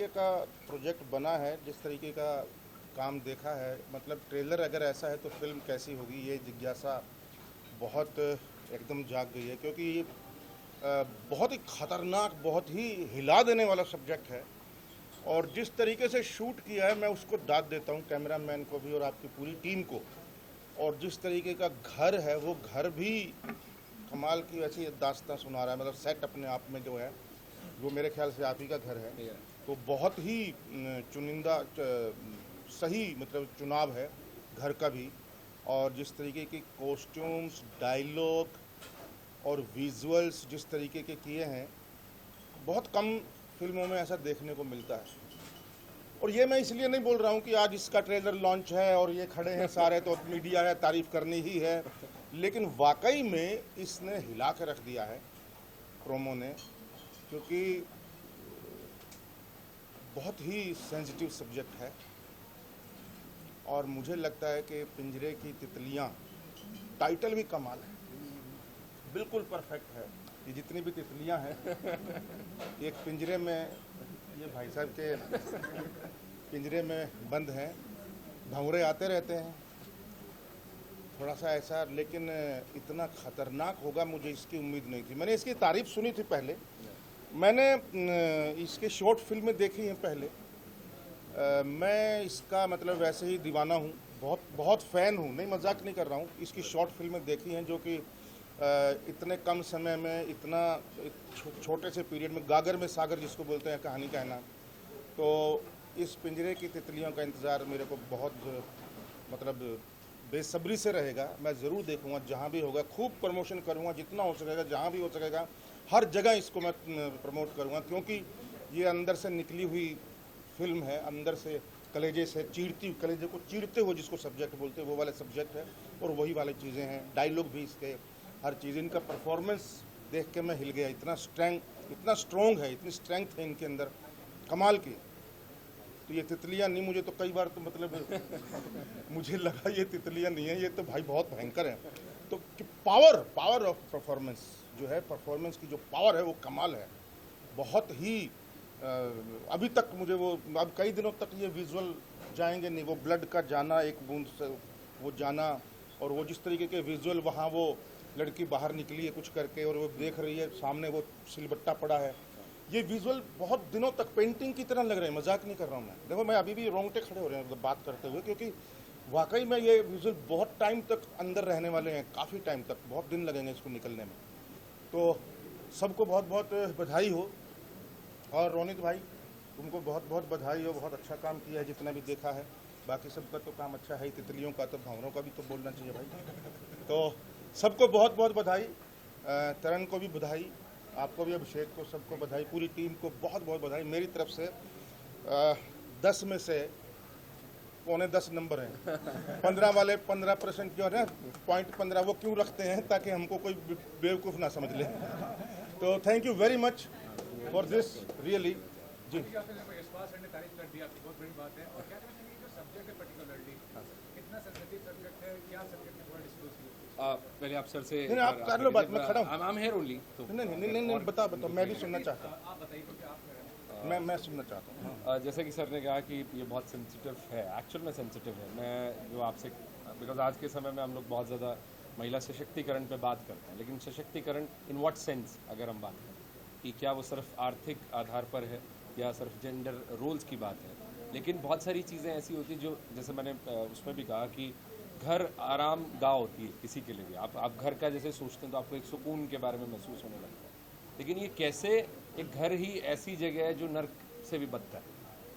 का प्रोजेक्ट बना है, जिस तरीके का काम देखा है, मतलब ट्रेलर अगर ऐसा है तो फिल्म कैसी होगी, ये जिज्ञासा बहुत एकदम जाग गई है। क्योंकि ये बहुत ही खतरनाक, बहुत ही हिला देने वाला सब्जेक्ट है। और जिस तरीके से शूट किया है, मैं उसको दाद देता हूँ कैमरामैन को भी और आपकी पूरी टीम को। और जिस तरीके का घर है, वो घर भी कमाल की वैसी दास्तां सुना रहा है। मतलब सेट अपने आप में जो है, वो मेरे ख्याल से आप ही का घर है, तो बहुत ही चुनिंदा सही मतलब चुनाव है घर का भी। और जिस तरीके की कॉस्ट्यूम्स, डायलॉग और विजुअल्स जिस तरीके के किए हैं, बहुत कम फिल्मों में ऐसा देखने को मिलता है। और ये मैं इसलिए नहीं बोल रहा हूँ कि आज इसका ट्रेलर लॉन्च है और ये खड़े हैं सारे तो मीडिया है, तारीफ करनी ही है, लेकिन वाकई में इसने हिला के रख दिया है प्रोमो ने। क्योंकि बहुत ही सेंसिटिव सब्जेक्ट है और मुझे लगता है कि पिंजरे की तितलियां, टाइटल भी कमाल है, बिल्कुल परफेक्ट है। ये जितनी भी तितलियां हैं, एक पिंजरे में, ये भाई साहब के पिंजरे में बंद हैं, भंवरे आते रहते हैं, थोड़ा सा ऐसा, लेकिन इतना खतरनाक होगा मुझे इसकी उम्मीद नहीं थी। मैंने इसकी तारीफ सुनी थी पहले, मैंने इसके शॉर्ट फिल्में देखी हैं पहले। मैं इसका मतलब वैसे ही दीवाना हूँ, बहुत बहुत फ़ैन हूँ, नहीं मजाक नहीं कर रहा हूँ। इसकी शॉर्ट फिल्में देखी हैं जो कि इतने कम समय में, इतना छोटे से पीरियड में, गागर में सागर जिसको बोलते हैं कहानी कहना। तो इस पिंजरे की तितलियों का इंतज़ार मेरे को बहुत मतलब बेसब्री से रहेगा। मैं ज़रूर देखूँगा, जहाँ भी होगा खूब प्रमोशन करूँगा, जितना हो सकेगा, जहाँ भी हो सकेगा हर जगह इसको मैं प्रमोट करूँगा। क्योंकि ये अंदर से निकली हुई फिल्म है, अंदर से कलेजे से चीरती, कलेजे को चीरते हुए जिसको सब्जेक्ट बोलते हैं, वो वाले सब्जेक्ट है और वही वाली चीज़ें हैं। डायलॉग भी इसके, हर चीज़, इनका परफॉर्मेंस देख के मैं हिल गया। इतना स्ट्रॉन्ग है, इतनी स्ट्रेंथ है इनके अंदर, कमाल की। तो ये तितलियाँ नहीं, मुझे तो कई बार तो मतलब मुझे लगा ये तितलियाँ नहीं है, ये तो भाई बहुत भयंकर है। तो पावर ऑफ परफॉर्मेंस जो है, परफॉर्मेंस की जो पावर है वो कमाल है, बहुत ही अभी तक मुझे वो, अब कई दिनों तक ये विजुअल जाएंगे नहीं, वो ब्लड का जाना, एक बूंद से वो जाना, और वो जिस तरीके के विजुअल, वहाँ वो लड़की बाहर निकली है कुछ करके और वो देख रही है सामने वो सिलबट्टा पड़ा है, ये विजुअल बहुत दिनों तक पेंटिंग की तरह लग रहे हैं। मजाक नहीं कर रहा हूँ मैं, देखो मैं अभी भी रोंगटे खड़े हो रहे हैं मतलब बात करते हुए, क्योंकि वाकई में ये विजुअल बहुत टाइम तक अंदर रहने वाले हैं, काफ़ी टाइम तक, बहुत दिन लगेंगे इसको निकलने में। तो सबको बहुत बहुत बधाई हो। और रोनित भाई, तुमको बहुत बहुत बधाई हो, बहुत अच्छा काम किया है जितना भी देखा है। बाकी सबका तो काम अच्छा है ही, तितलियों का तो, भंवरों का भी तो बोलना चाहिए भाई। तो सबको बहुत बहुत बधाई, तरण को भी बधाई, आपको भी, अभिषेक को, सबको बधाई, पूरी टीम को बहुत बहुत बधाई मेरी तरफ से। 10 में से 9.25 नंबर हैं। 15 वाले 15% जो है ना, पॉइंट 15 वो क्यों रखते हैं, ताकि हमको कोई बेवकूफ़ ना समझ ले। तो thank you very much for this, really जी। पहले आप सर से, नहीं आप कर लो बात, मैं खड़ा हूँ। I'm here only, तो नहीं बताओ, मैं भी सुनना चाहता हूँ, मैं सुनना चाहता हूँ। जैसे कि सर ने कहा कि ये बहुत सेंसिटिव है, एक्चुअल में सेंसिटिव है। मैं जो आपसे, बिकॉज आज के समय में हम लोग बहुत ज़्यादा महिला सशक्तिकरण पे बात करते हैं, लेकिन सशक्तिकरण इन व्हाट सेंस अगर हम बात करें कि क्या वो सिर्फ आर्थिक आधार पर है या सिर्फ जेंडर रोल्स की बात है, लेकिन बहुत सारी चीज़ें ऐसी होती जो, जैसे मैंने उसमें भी कहा कि घर आराम गाह होती है किसी के लिए भी। आप घर का जैसे सोचते हैं तो आपको एक सुकून के बारे में महसूस होने लगता है, लेकिन ये कैसे एक घर ही ऐसी जगह है जो नर्क से भी बदतर है।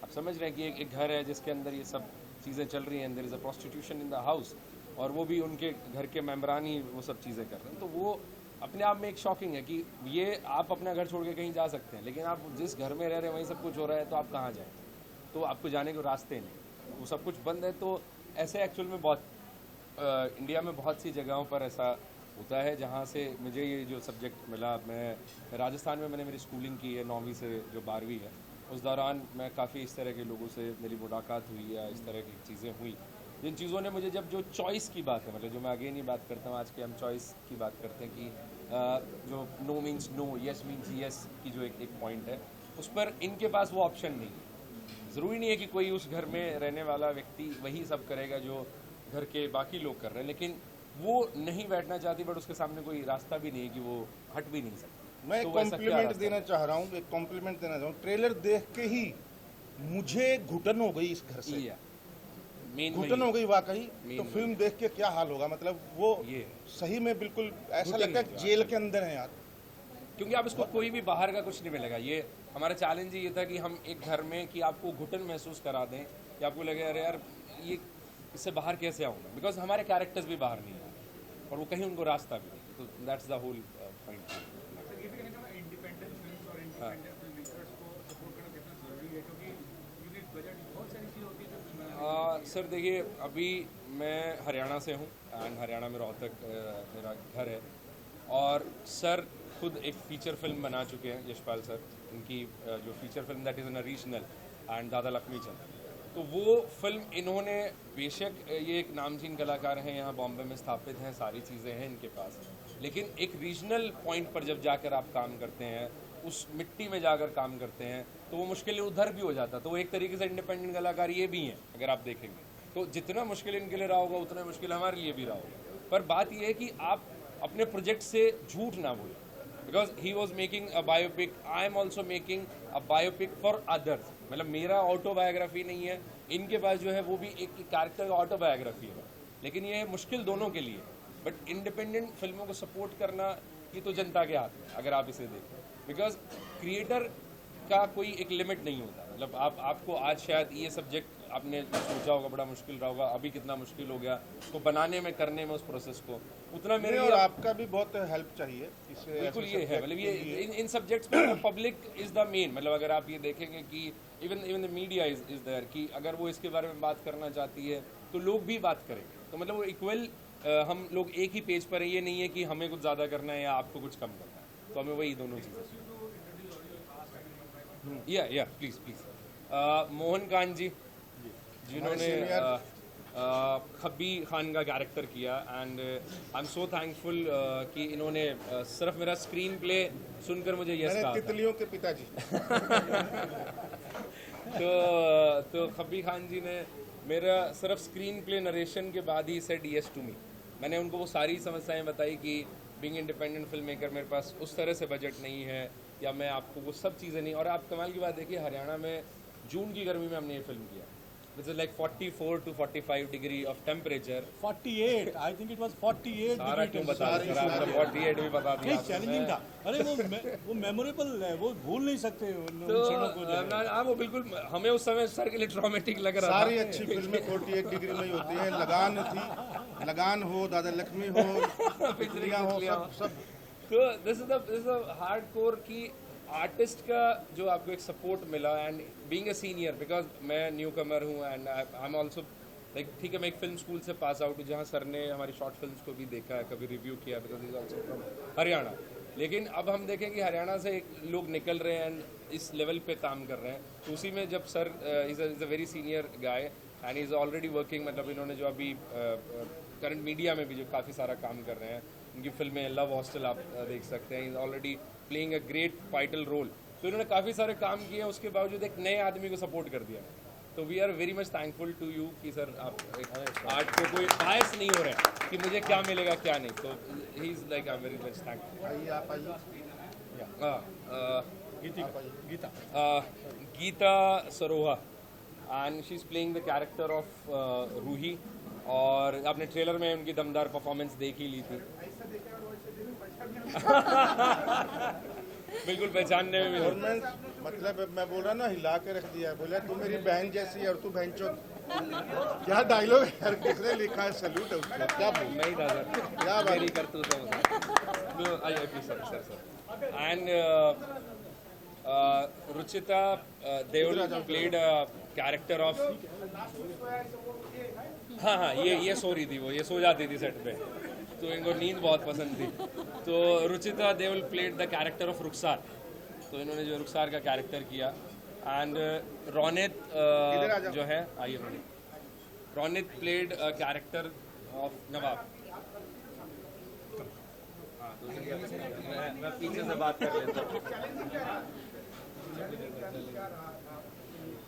आप समझ रहे हैं कि एक घर है जिसके अंदर ये सब चीज़ें चल रही हैं, there is a prostitution in the house, और वो भी उनके घर के मेम्बरान ही वो सब चीज़ें कर रहे हैं। तो वो अपने आप में एक शॉकिंग है कि ये आप अपना घर छोड़ के कहीं जा सकते हैं, लेकिन आप जिस घर में रह रहे हैं वहीं सब कुछ हो रहा है, तो आप कहाँ जाएँ? तो आपको जाने के रास्ते नहीं, वो सब कुछ बंद है। तो ऐसे एक्चुअल में बहुत इंडिया में बहुत सी जगहों पर ऐसा होता है जहाँ से मुझे ये जो सब्जेक्ट मिला। मैं राजस्थान में मैंने मेरी स्कूलिंग की है 9वीं से जो 12वीं है, उस दौरान मैं काफ़ी इस तरह के लोगों से मेरी मुलाकात हुई या इस तरह की चीज़ें हुई, जिन चीज़ों ने मुझे, जब जो चॉइस की बात है, मतलब जो मैं अगेन ही बात करता हूँ, आज के हम चॉइस की बात करते हैं कि जो no means no, yes means yes की जो एक पॉइंट है, उस पर इनके पास वो ऑप्शन नहीं है। ज़रूरी नहीं है कि कोई उस घर में रहने वाला व्यक्ति वही सब करेगा जो घर के बाकी लोग कर रहे हैं, लेकिन वो नहीं बैठना चाहती, बट उसके सामने कोई रास्ता भी नहीं है कि वो हट भी नहीं सकती। मैं एक तो वैसा क्या कॉम्प्लीमेंट रास्ता देना चाह रहा हूँ, एक कॉम्प्लीमेंट देना चाहूँ। ट्रेलर देख के ही मुझे घुटन हो गई इस घर से, है? मेन घुटन हो गई वाकई। Main तो वही। फिल्म देख के क्या हाल होगा, मतलब वो ये सही में बिल्कुल ऐसा घुटन लगता हो है गया। जेल के अंदर है यार। क्योंकि आप इसको कोई भी बाहर का कुछ नहीं मिलेगा। ये हमारा चैलेंज ये था कि हम एक घर में कि आपको घुटन महसूस करा दें कि आपको लगे अरे यार ये इससे बाहर कैसे आऊँगा, बिकॉज हमारे कैरेक्टर्स भी बाहर नहीं आ रहे और वो कहीं उनको रास्ता भी नहीं। तो that's the whole point. Independent films और इंडिपेंडेंट फिल्म मेकर्स को सपोर्ट करना कितना जरूरी है, क्योंकि बजट बहुत सारी चीज़ होती है जो फिल्म सर देखिए, अभी मैं हरियाणा से हूँ एंड हरियाणा में रोहतक मेरा घर है, और सर खुद एक फ़ीचर फिल्म बना चुके हैं, यशपाल सर। इनकी जो feature film that is in a regional and दादा लक्ष्मी चंद, तो वो फिल्म इन्होंने, बेशक ये एक नामचीन कलाकार हैं, यहाँ बॉम्बे में स्थापित हैं, सारी चीज़ें हैं इनके पास, लेकिन एक रीजनल पॉइंट पर जब जाकर आप काम करते हैं, उस मिट्टी में जाकर काम करते हैं, तो वो मुश्किल उधर भी हो जाता। तो वो एक तरीके से इंडिपेंडेंट कलाकार ये भी हैं, अगर आप देखेंगे तो जितना मुश्किल इनके लिए रहा होगा उतना मुश्किल हमारे लिए भी रहा होगा। पर बात ये है कि आप अपने प्रोजेक्ट से झूठ ना बोलें, because he was making a biopic, I am also making a biopic for others. मतलब मेरा ऑटोबायोग्राफी नहीं है, इनके पास जो है वो भी एक कैरेक्टर का ऑटोबायोग्राफी है, लेकिन ये मुश्किल दोनों के लिए। बट इंडिपेंडेंट फिल्मों को सपोर्ट करना ये तो जनता के हाथ में है, अगर आप इसे देखें, बिकॉज क्रिएटर का कोई एक लिमिट नहीं होता। मतलब आपको आज शायद ये सब्जेक्ट आपने सोचा होगा बड़ा मुश्किल रहा होगा, अभी कितना मुश्किल हो गया उसको बनाने में, करने में, उस प्रोसेस को, उतना मेरे और लिए आपका भी बहुत हेल्प चाहिए इसे। बिल्कुल ऐसे ये है। subject मतलब के ये लिए। इन सब्जेक्ट्स में पब्लिक इज द मेन। मतलब अगर आप ये देखेंगे कि even the media is there, कि अगर वो इसके बारे में बात करना चाहती है तो लोग भी बात करेंगे। तो मतलब वो इक्वल, हम लोग एक ही पेज पर हैं। ये नहीं है कि हमें कुछ ज़्यादा करना है या आपको कुछ कम करना है, तो हमें वही दोनों चीज़ें। या प्लीज़ मोहन कान जी, जिन्होंने खब्बी खान का कैरेक्टर किया, and I am so thankful कि इन्होंने सिर्फ मेरा स्क्रीन प्ले सुनकर मुझे यस मैंने कहा था। तितलियों के पिताजी। तो खब्बी खान जी ने मेरा सिर्फ स्क्रीन प्ले नरेशन के बाद ही सेड यस टू मी। मैंने उनको वो सारी समस्याएं बताई कि बीइंग इंडिपेंडेंट फिल्म मेकर मेरे पास उस तरह से बजट नहीं है, या मैं आपको वो सब चीज़ें नहीं। और आप कमाल की बात देखिए, हरियाणा में जून की गर्मी में हमने ये फिल्म किया, which is like 44 to 45 degree of temperature. 48, I think it was 48 सारा क्यों बता रहे सर, आपने 48 भी बता दिया। चैलेंजिंग था। अरे वो मेमोरेबल है, वो भूल नहीं सकते उन तो क्षणों को जो है। हाँ, वो बिल्कुल हमें उस समय सर के लिए ट्रॉमेटिक लग रहा था। सारी अच्छी फिल्में 48 डिग्री में ही होती हैं। लगान थी, लगान हो, दादा लक्ष्मी हो, तितलियां हो, सब। तो दिस इज द हार्डकोर की आर्टिस्ट का जो आपको एक सपोर्ट मिला, and being a senior, because मैं न्यू कमर हूँ and I am also like, ठीक है, मैं एक फिल्म स्कूल से पास आउट हूँ जहाँ सर ने हमारी शॉर्ट फिल्म्स को भी देखा है, कभी रिव्यू किया, because is also from Haryana. लेकिन अब हम देखें कि हरियाणा से लोग निकल रहे हैं एंड इस लेवल पे काम कर रहे हैं, तो उसी में जब sir is a very senior guy and is already working. मतलब इन्होंने जो अभी करंट मीडिया में भी जो काफ़ी सारा काम कर रहे हैं, उनकी फिल्में लव हॉस्टल आप देख सकते हैं, is already playing a great vital role. तो इन्होंने काफ़ी सारे काम किए, उसके बावजूद एक नए आदमी को सपोर्ट कर दिया। तो we are very much thankful to you कि सर आप एक आर्ट को कोई बायस नहीं हो रहे हैं कि मुझे क्या मिलेगा क्या नहीं। तो he is like I am very much thankful. आइए, आप आइए। Geeta Saroha, and she is playing the character of Roohi, और आपने ट्रेलर में उनकी दमदार परफॉर्मेंस देख ही ली थी। बिल्कुल पहचानने में भी और मैं मतलब मैं बोल रहा ना, हिला के रख दिया। बोला तू मेरी बहन जैसी है और तू बहन चो। क्या डायलॉग है यार, किसने लिखा है? सैल्यूट है उसको। क्या बोल नहीं था सर, क्या बात मेरी करतूत है वो। आइए please sir. And Ruchita Deol played character of, हाँ, ये सो रही थी, वो ये सो जाती थी सेट पे, तो इनको नींद बहुत पसंद थी। तो Ruchita Deol played the character of Rukhsar, तो इन्होंने जो रुखसार का कैरेक्टर किया। एंड रोनित जो है, आइए रोनित प्लेड कैरेक्टर ऑफ नवाब। हाँ, तो मैं पीछे से बात कर लेता हूँ।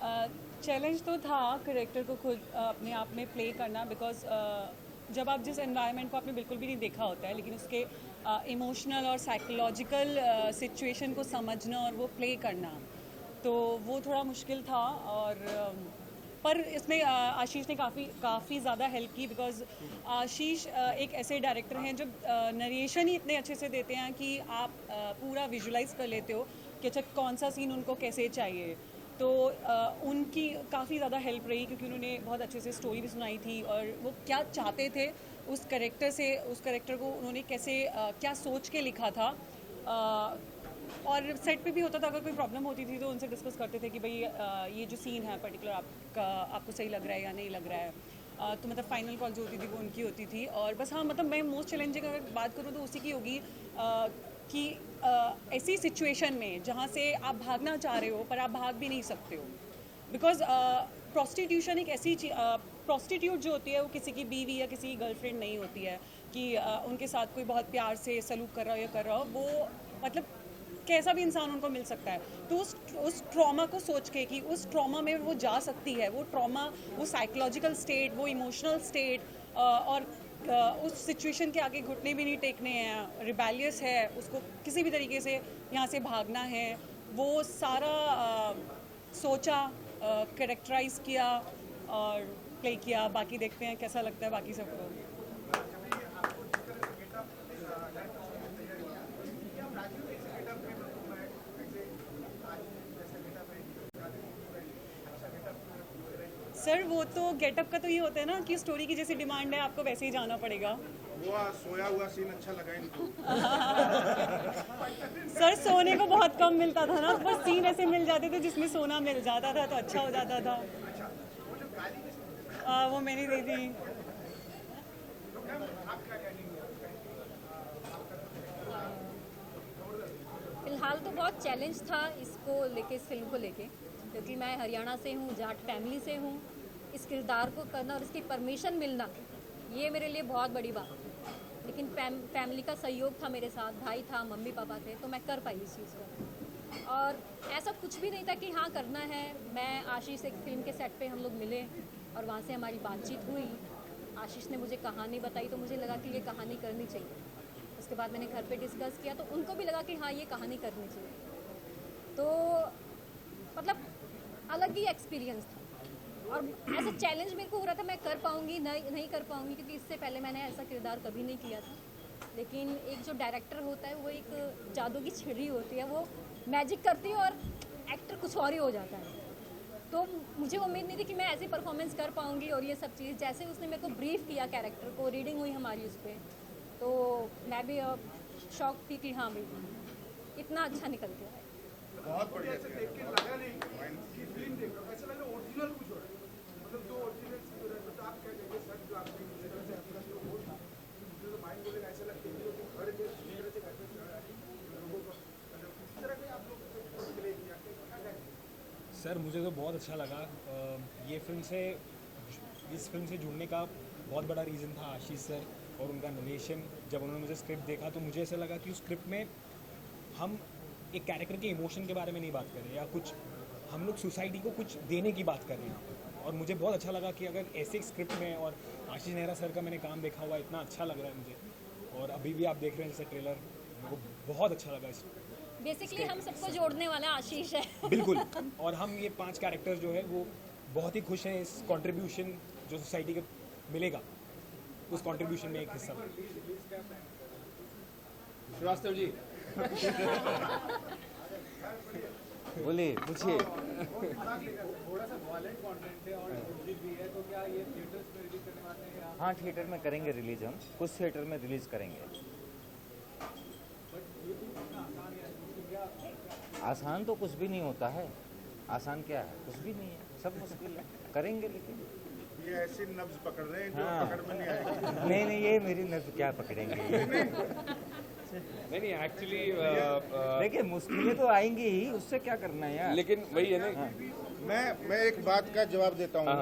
चैलेंज तो था करेक्टर को खुद अपने आप में प्ले करना, बिकॉज जब आप जिस एनवायरनमेंट को आपने बिल्कुल भी नहीं देखा होता है, लेकिन उसके इमोशनल और साइकोलॉजिकल सिचुएशन को समझना और वो प्ले करना, तो वो थोड़ा मुश्किल था। और पर इसमें आशीष ने काफ़ी ज़्यादा हेल्प की, बिकॉज आशीष एक ऐसे डायरेक्टर हैं जो नरेशन ही इतने अच्छे से देते हैं कि आप पूरा विजुलाइज कर लेते हो कि अच्छा कौन सा सीन उनको कैसे चाहिए। तो उनकी काफ़ी ज़्यादा हेल्प रही, क्योंकि उन्होंने बहुत अच्छे से स्टोरी भी सुनाई थी और वो क्या चाहते थे उस कैरेक्टर को उन्होंने कैसे क्या सोच के लिखा था। और सेट पे भी होता था, अगर कोई प्रॉब्लम होती थी तो उनसे डिस्कस करते थे कि भाई ये जो सीन है पर्टिकुलर आपको सही लग रहा है या नहीं लग रहा है। तो मतलब फाइनल कॉल जो होती थी वो उनकी होती थी। और बस हाँ, मतलब मैं मोस्ट चैलेंजिंग अगर बात करूँ तो उसी की होगी कि ऐसी सिचुएशन में जहाँ से आप भागना चाह रहे हो पर आप भाग भी नहीं सकते हो, बिकॉज प्रोस्टिट्यूशन एक ऐसी प्रोस्टिट्यूट जो होती है वो किसी की बीवी या किसी की गर्लफ्रेंड नहीं होती है कि उनके साथ कोई बहुत प्यार से सलूक कर रहा हो या कर रहा हो, वो मतलब कैसा भी इंसान उनको मिल सकता है। तो उस ट्रॉमा को सोच के कि उस ट्रॉमा में वो जा सकती है, वो ट्रॉमा, वो साइकोलॉजिकल स्टेट, वो इमोशनल स्टेट, और उस सिचुएशन के आगे घुटने भी नहीं टेकने हैं, रिबेलियस है, उसको किसी भी तरीके से यहाँ से भागना है, वो सारा सोचा, कैरेक्टराइज किया और प्ले किया। बाकी देखते हैं कैसा लगता है बाकी सबको। सर वो तो गेटअप का तो ये होता है ना कि स्टोरी की जैसी डिमांड है आपको वैसे ही जाना पड़ेगा। वो सोया हुआ सीन अच्छा लगा इनको। सर सोने को बहुत कम मिलता था ना, पर सीन ऐसे मिल जाते थे जिसमें सोना मिल जाता था तो अच्छा हो जाता था। वो मैंने दी थी। फिलहाल तो बहुत चैलेंज था इसको लेके, इस फिल्म को लेके, क्योंकि मैं हरियाणा से हूँ, जाट फैमिली से हूँ। इस किरदार को करना और इसकी परमिशन मिलना, ये मेरे लिए बहुत बड़ी बात है। लेकिन फैमिली का सहयोग था मेरे साथ, भाई था, मम्मी पापा थे, तो मैं कर पाई इस चीज़ को। और ऐसा कुछ भी नहीं था कि हाँ करना है। मैं आशीष एक फिल्म के सेट पे हम लोग मिले और वहाँ से हमारी बातचीत हुई। आशीष ने मुझे कहानी बताई तो मुझे लगा कि ये कहानी करनी चाहिए। उसके बाद मैंने घर पे डिस्कस किया तो उनको भी लगा कि हाँ ये कहानी करनी चाहिए। तो मतलब अलग ही एक्सपीरियंस था और ऐसा चैलेंज मेरे को हो रहा था मैं कर पाऊँगी नहीं कर पाऊँगी, क्योंकि इससे पहले मैंने ऐसा किरदार कभी नहीं किया था। लेकिन एक जो डायरेक्टर होता है वो एक जादू की छिड़ी होती है, वो मैजिक करती है और एक्टर कुछ और ही हो जाता है। तो मुझे उम्मीद नहीं थी कि मैं ऐसी परफॉर्मेंस कर पाऊँगी। और ये सब चीज़ जैसे उसने मेरे को ब्रीफ किया कैरेक्टर को, रीडिंग हुई हमारी उस पर, तो मैं भी शौक थी कि हाँ भाई इतना अच्छा निकल के आया। बहुत बढ़िया ऐसे देख के लगा नहीं कि फिल्म देख रहा हूँ, ऐसा लग रहा है ओरिजिनल कुछ हो रहा है, मतलब जो ओरिजिनल चीज हो रहा है। तो आप क्या कहेंगे सर, जो आपने जिस तरह से अपना जो वो था, जो माइंड बोलेगा ऐसा लगता है कि घर के जिस तरह से घर पे चल रहा है लोगों को, मतलब किस तरह के आप लोग प्ले किया, क्या कहेंगे? सर मुझे तो बहुत अच्छा लगा। ये इस फिल्म से जुड़ने का बहुत बड़ा रीज़न था आशीष सर और उनका नरेशन। जब उन्होंने मुझे स्क्रिप्ट देखा तो मुझे ऐसा लगा कि उस स्क्रिप्ट में हम एक कैरेक्टर के इमोशन के बारे में नहीं बात कर रहे, या कुछ हम लोग सोसाइटी को कुछ देने की बात कर रहे हैं। और मुझे बहुत अच्छा लगा कि अगर ऐसे स्क्रिप्ट में, और आशीष नेहरा सर का मैंने काम देखा हुआ, इतना अच्छा लग रहा है मुझे। और अभी भी आप देख रहे हैं जैसे ट्रेलर, मेरे को बहुत अच्छा लगा इस बेसिकली हम सबको जोड़ने वाला आशीष है। बिल्कुल। और हम ये 5 कैरेक्टर्स जो है वो बहुत ही खुश हैं इस कंट्रीब्यूशन जो सोसाइटी को मिलेगा, उस कंट्रीब्यूशन में एक हिस्सा। श्रीवास्तव जी बोलिए, पूछिए। थोड़ा सा वॉयलेंट कंटेंट है और म्यूजिक भी है, तो क्या ये थिएटर्स में रिलीज करने वाले हैं आप? हाँ, थिएटर में करेंगे रिलीज, हम कुछ थिएटर में रिलीज करेंगे। आसान तो कुछ भी नहीं होता है, आसान क्या है, कुछ भी नहीं है, सब मुश्किल है, करेंगे। लेकिन ये ऐसी नब्ज पकड़ रहे हैं जो हाँ। पकड़ में नहीं आएगी। नहीं, ये मेरी नब्ज क्या पकड़ेंगे। नहीं एक्चुअली देखिए मुश्किलें तो आएंगी ही, उससे क्या करना है यार। लेकिन वही है ना। मैं एक बात का जवाब देता हूँ।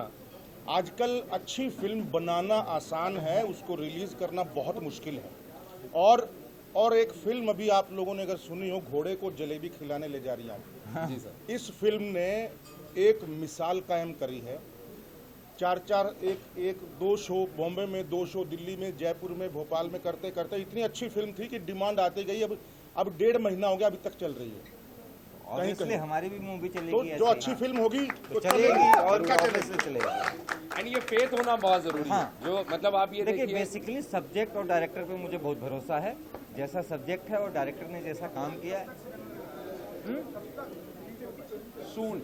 आजकल अच्छी फिल्म बनाना आसान है, उसको रिलीज करना बहुत मुश्किल है। और एक फिल्म अभी आप लोगों ने अगर सुनी हो, घोड़े को जलेबी खिलाने ले जा रही है, जी सर। इस फिल्म ने एक मिसाल कायम करी है। 4 एक 2 शो बॉम्बे में, 2 शो दिल्ली में, जयपुर में, भोपाल में करते करते इतनी अच्छी फिल्म थी कि डिमांड आती गई। अब 1.5 महीना हो गया, अभी तक चल रही है। ऑब्वियसली हमारी भी मूवी तो चलेगी जो ऐसे। अच्छी फिल्म होगी तो चलेगी और क्या ऑब्वियसली चलेगी। एंड ये फेथ होना बहुत जरूरी है। हाँ। जो मतलब आप ये देखिए देखिए, बेसिकली सब्जेक्ट और डायरेक्टर पे मुझे बहुत भरोसा है। जैसा सब्जेक्ट है और डायरेक्टर ने जैसा काम किया है, सून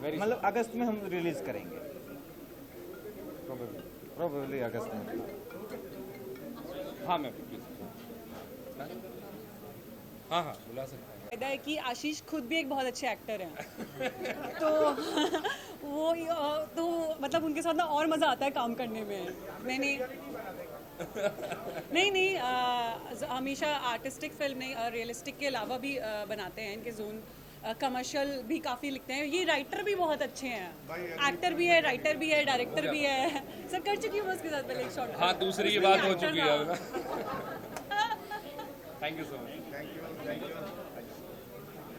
वेरी मतलब अगस्त में हम रिलीज करेंगे, प्रोबेबली अगस्त में। हाँ मैम प्लीज, हाँ बुला सकते हैं। फायदा है कि आशीष खुद भी एक बहुत अच्छे एक्टर हैं तो वो तो मतलब उनके साथ ना और मज़ा आता है काम करने में। मैंने नहीं हमेशा आर्टिस्टिक फिल्म नहीं, रियलिस्टिक के अलावा भी बनाते हैं इनके जोन। कमर्शियल भी काफ़ी लिखते हैं। ये राइटर भी बहुत अच्छे हैं, एक्टर भी है, राइटर भी है, डायरेक्टर भी है। सब कर चुकी हूँ मैं उसके साथ पहले एक शॉर्ट। हाँ दूसरी ये बात हो चुकी है। Thank you so much. Thank you.